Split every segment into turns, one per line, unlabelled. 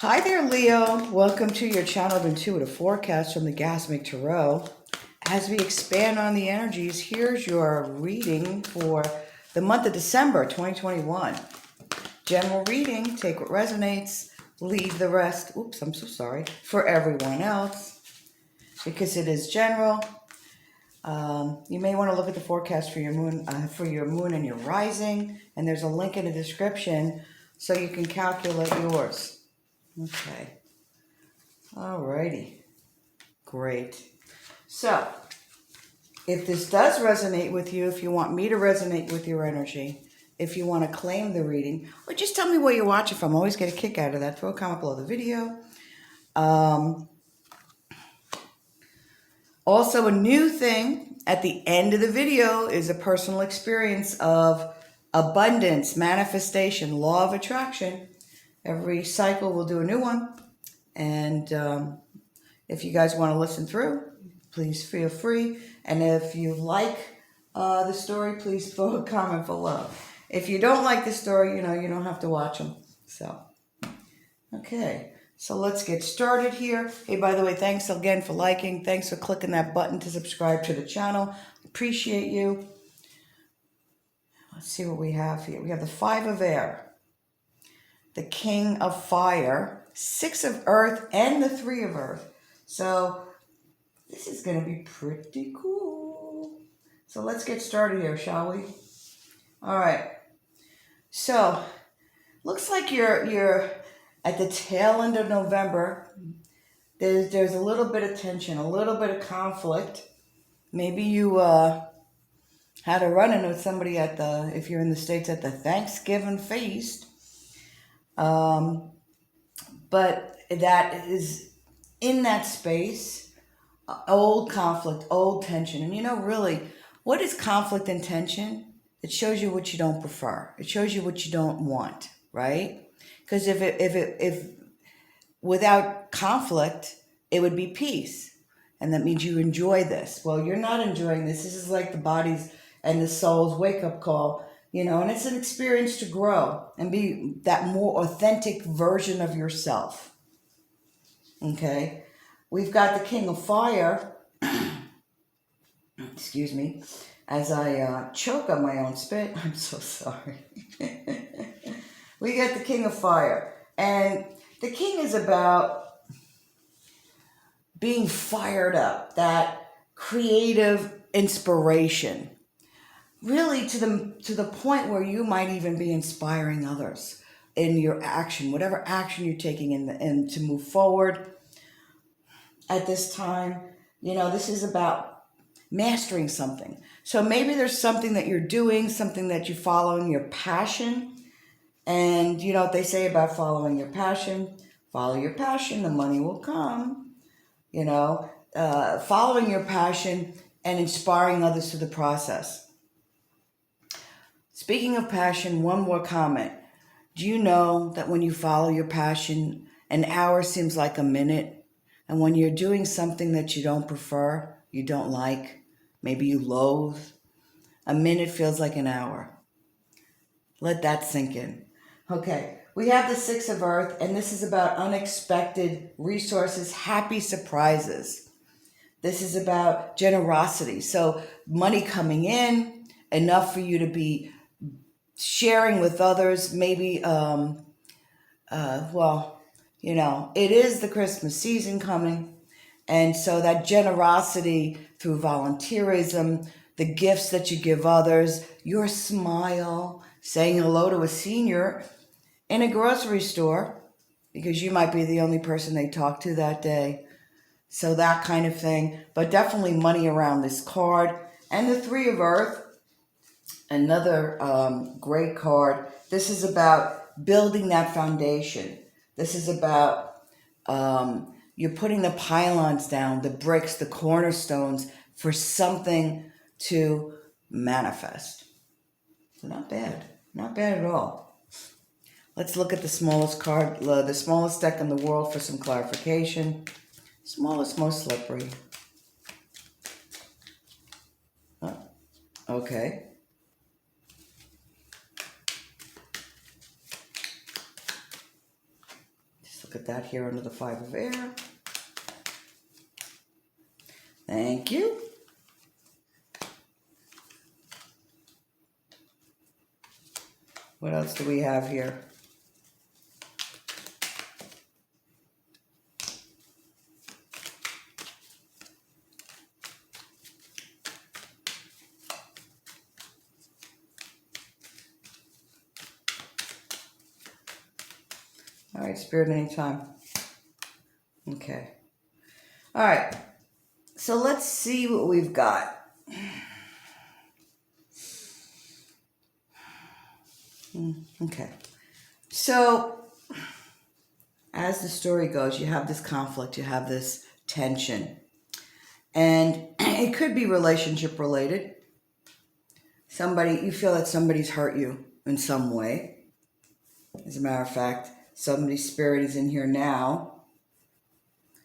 Hi there, Leo. Welcome to your channel of Intuitive Forecast from the Gasmic Tarot. As we expand on the energies, here's your reading for the month of December 2021. General reading, take what resonates, leave the rest, oops, I'm so sorry, for everyone else, because it is general. You may want to look at the forecast for your moon and your rising, and there's a link in the description so you can calculate yours. Okay. Alrighty. Great. So, if this does resonate with you, if you want me to resonate with your energy, if you want to claim the reading, or just tell me where you're watching from. I always get a kick out of that. Throw a comment below the video. Also, a new thing at the end of the video is a personal experience of abundance, manifestation, law of attraction. Every cycle we'll do a new one. And if you guys want to listen through, please feel free. And if you like the story, please throw a comment below. If you don't like the story, you don't have to watch them. So, okay. So let's get started here. Hey, by the way, thanks again for liking. Thanks for clicking that button to subscribe to the channel. Appreciate you. Let's see what we have here. We have the Five of Air, the King of Fire, Six of Earth, and the Three of Earth. So this is going to be pretty cool. So let's get started here, shall we? All right. So looks like you're at the tail end of November. There's a little bit of tension, a little bit of conflict. Maybe you had a run-in with somebody if you're in the States, at the Thanksgiving feast. But that is in that space, old conflict, old tension. And really, what is conflict and tension? It shows you what you don't prefer. It shows you what you don't want, right? Because if without conflict, it would be peace. And that means you enjoy this. Well, you're not enjoying this. This is like the body's and the soul's wake-up call. And it's an experience to grow and be that more authentic version of yourself. Okay? We've got the King of Fire. Excuse me. As I choke on my own spit. I'm so sorry. We got the King of Fire. And the King is about being fired up. That creative inspiration. Really to the point where you might even be inspiring others in your action, whatever action you're taking and to move forward at this time. This is about mastering something. So maybe there's something that you're doing, something that you're following, your passion. And you know what they say about following your passion? Follow your passion, the money will come. Following your passion and inspiring others through the process. Speaking of passion, one more comment. Do you know that when you follow your passion, an hour seems like a minute? And when you're doing something that you don't prefer, you don't like, maybe you loathe, a minute feels like an hour. Let that sink in. Okay, we have the Six of Earth, and this is about unexpected resources, happy surprises. This is about generosity. So money coming in, enough for you to be sharing with others, maybe, it is the Christmas season coming. And so that generosity through volunteerism, the gifts that you give others, your smile, saying hello to a senior in a grocery store, because you might be the only person they talk to that day. So that kind of thing, but definitely money around this card. And the Three of Earth, another great card. This is about building that foundation. This is about you're putting the pylons down, the bricks, the cornerstones for something to manifest. So not bad. Not bad at all. Let's look at the smallest card, the smallest deck in the world for some clarification. Smallest, most slippery. Oh, okay. look at that here under the Five of Air. Thank you. What else do we have here? All right, Spirit, anytime. Okay. All right. So let's see what we've got. Okay. So as the story goes, you have this conflict, you have this tension. And it could be relationship related. You feel that somebody's hurt you in some way. As a matter of fact, somebody's spirit is in here now.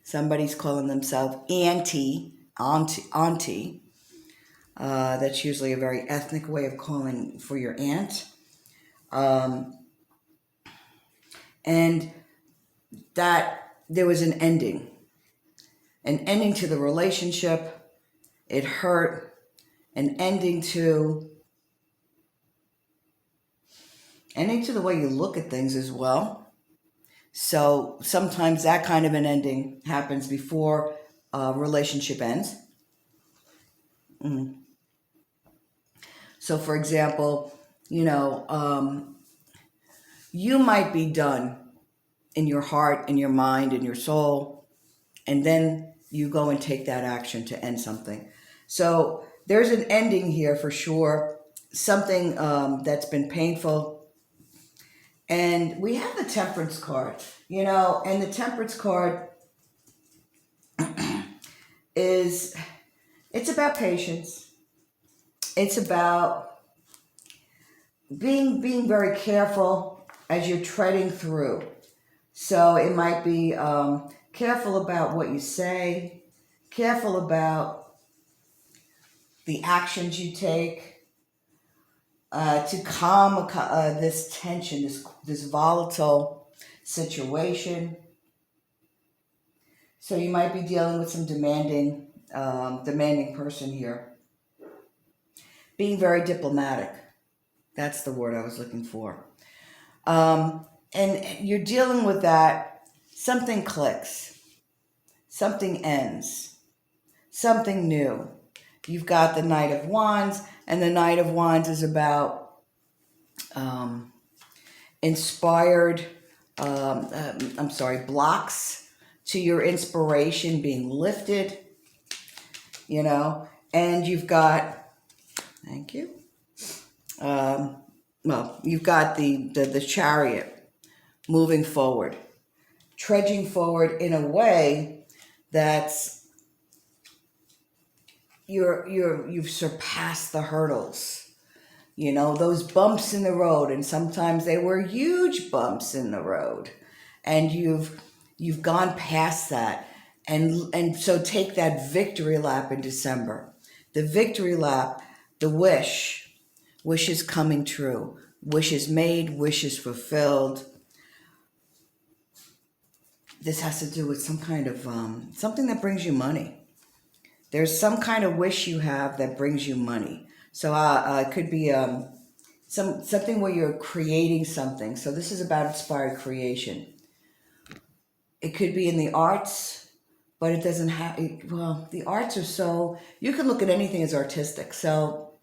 Somebody's calling themselves auntie. That's usually a very ethnic way of calling for your aunt. And that there was an ending to the relationship. It hurt. An ending to the way you look at things as well. So sometimes that kind of an ending happens before a relationship ends. So for example, you might be done in your heart, in your mind, in your soul, and then you go and take that action to end something. So there's an ending here for sure, something that's been painful. And we have the Temperance card, and the Temperance card it's about patience. It's about being very careful as you're treading through. So it might be careful about what you say, careful about the actions you take to calm this tension, this volatile situation. So you might be dealing with some demanding person here. Being very diplomatic. That's the word I was looking for. And you're dealing with that. Something clicks. Something ends. Something new. You've got the Knight of Wands, and the Knight of Wands is about inspired, blocks to your inspiration being lifted, and you've got, thank you, you've got the Chariot moving forward, trudging forward in a way that's you've surpassed the hurdles, those bumps in the road, and sometimes they were huge bumps in the road, and you've gone past that, and so take that victory lap in December. The victory lap, the wish is coming true, wishes made, wishes fulfilled. This has to do with some kind of something that brings you money. There's some kind of wish you have that brings you money. So it could be something where you're creating something. So this is about inspired creation. It could be in the arts, but it doesn't have, the arts are so, you can look at anything as artistic. So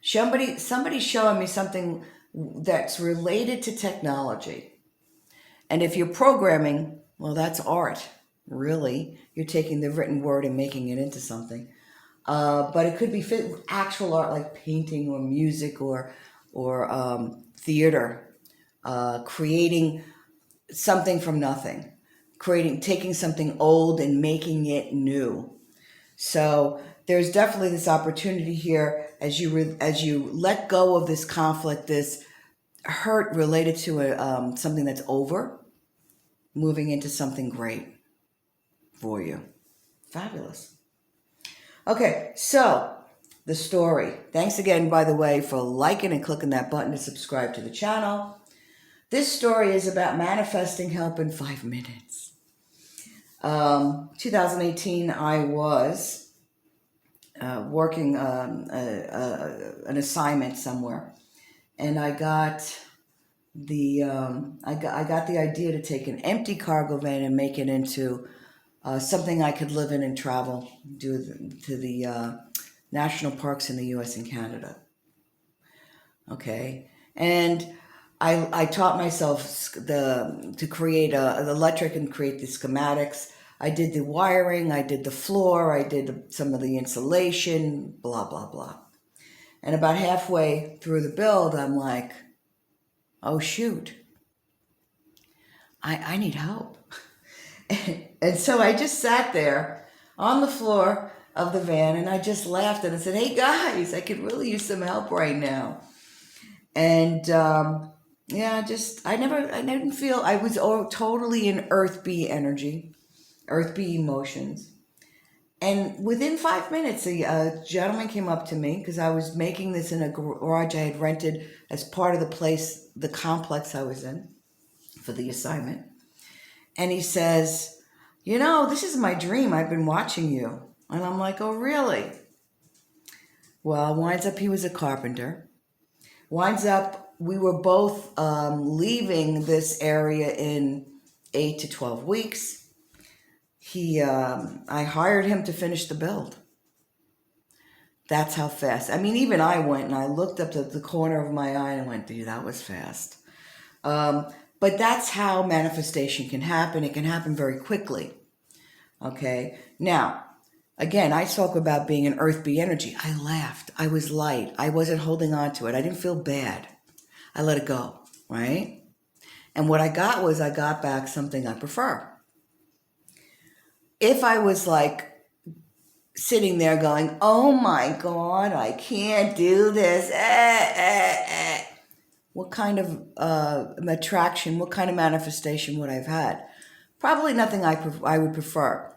somebody's showing me something that's related to technology. And if you're programming, well, that's art. Really, you're taking the written word and making it into something. But it could be actual art, like painting or music or theater, creating something from nothing, taking something old and making it new. So there's definitely this opportunity here as you let go of this conflict, this hurt related to something that's over, moving into something great for you. Fabulous. Okay, so the story. Thanks again, by the way, for liking and clicking that button to subscribe to the channel. This story is about manifesting help in 5 minutes. 2018, I was working an assignment somewhere, and I got I got the idea to take an empty cargo van and make it into something I could live in and travel to the national parks in the U.S. and Canada. Okay, and I taught myself to create the electric and create the schematics. I did the wiring, I did the floor, I did some of the insulation, blah, blah, blah. And about halfway through the build, I'm like, oh, shoot, I need help. And so I just sat there on the floor of the van and I just laughed and I said, hey, guys, I could really use some help right now. And yeah, I didn't feel, I was totally in Earth B energy, Earth B emotions. And within 5 minutes, a gentleman came up to me because I was making this in a garage I had rented as part of the place, the complex I was in for the assignment. And he says, you know, this is my dream. I've been watching you. And I'm like, oh, really? Well, winds up he was a carpenter. Winds up we were both leaving this area in 8 to 12 weeks. I hired him to finish the build. That's how fast. I mean, even I went and I looked up to the corner of my eye and went, dude, that was fast. But that's how manifestation can happen. It can happen very quickly. Okay. Now, again, I talk about being an Earth B energy. I laughed. I was light. I wasn't holding on to it. I didn't feel bad. I let it go, right? And what I got back something I prefer. If I was like sitting there going, oh my God, I can't do this. What kind of attraction, what kind of manifestation would I have had? Probably nothing I would prefer.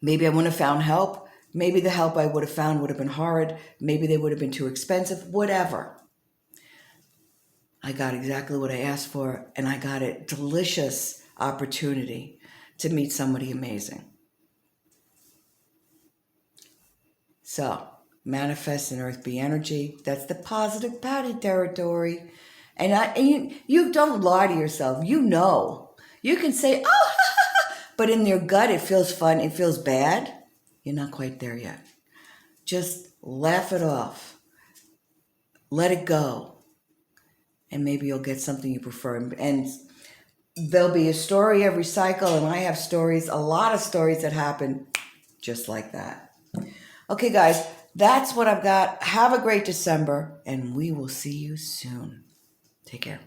Maybe I wouldn't have found help. Maybe the help I would have found would have been horrid. Maybe they would have been too expensive, whatever. I got exactly what I asked for, and I got a delicious opportunity to meet somebody amazing. So, manifest in Earth B energy. That's the positive patty territory. And you don't lie to yourself. You know. You can say, oh, but in your gut it feels fun, it feels bad. You're not quite there yet. Just laugh it off. Let it go. And maybe you'll get something you prefer. And there'll be a story every cycle, and I have stories, a lot of stories that happen just like that. Okay, guys, that's what I've got. Have a great December, and we will see you soon. Take care.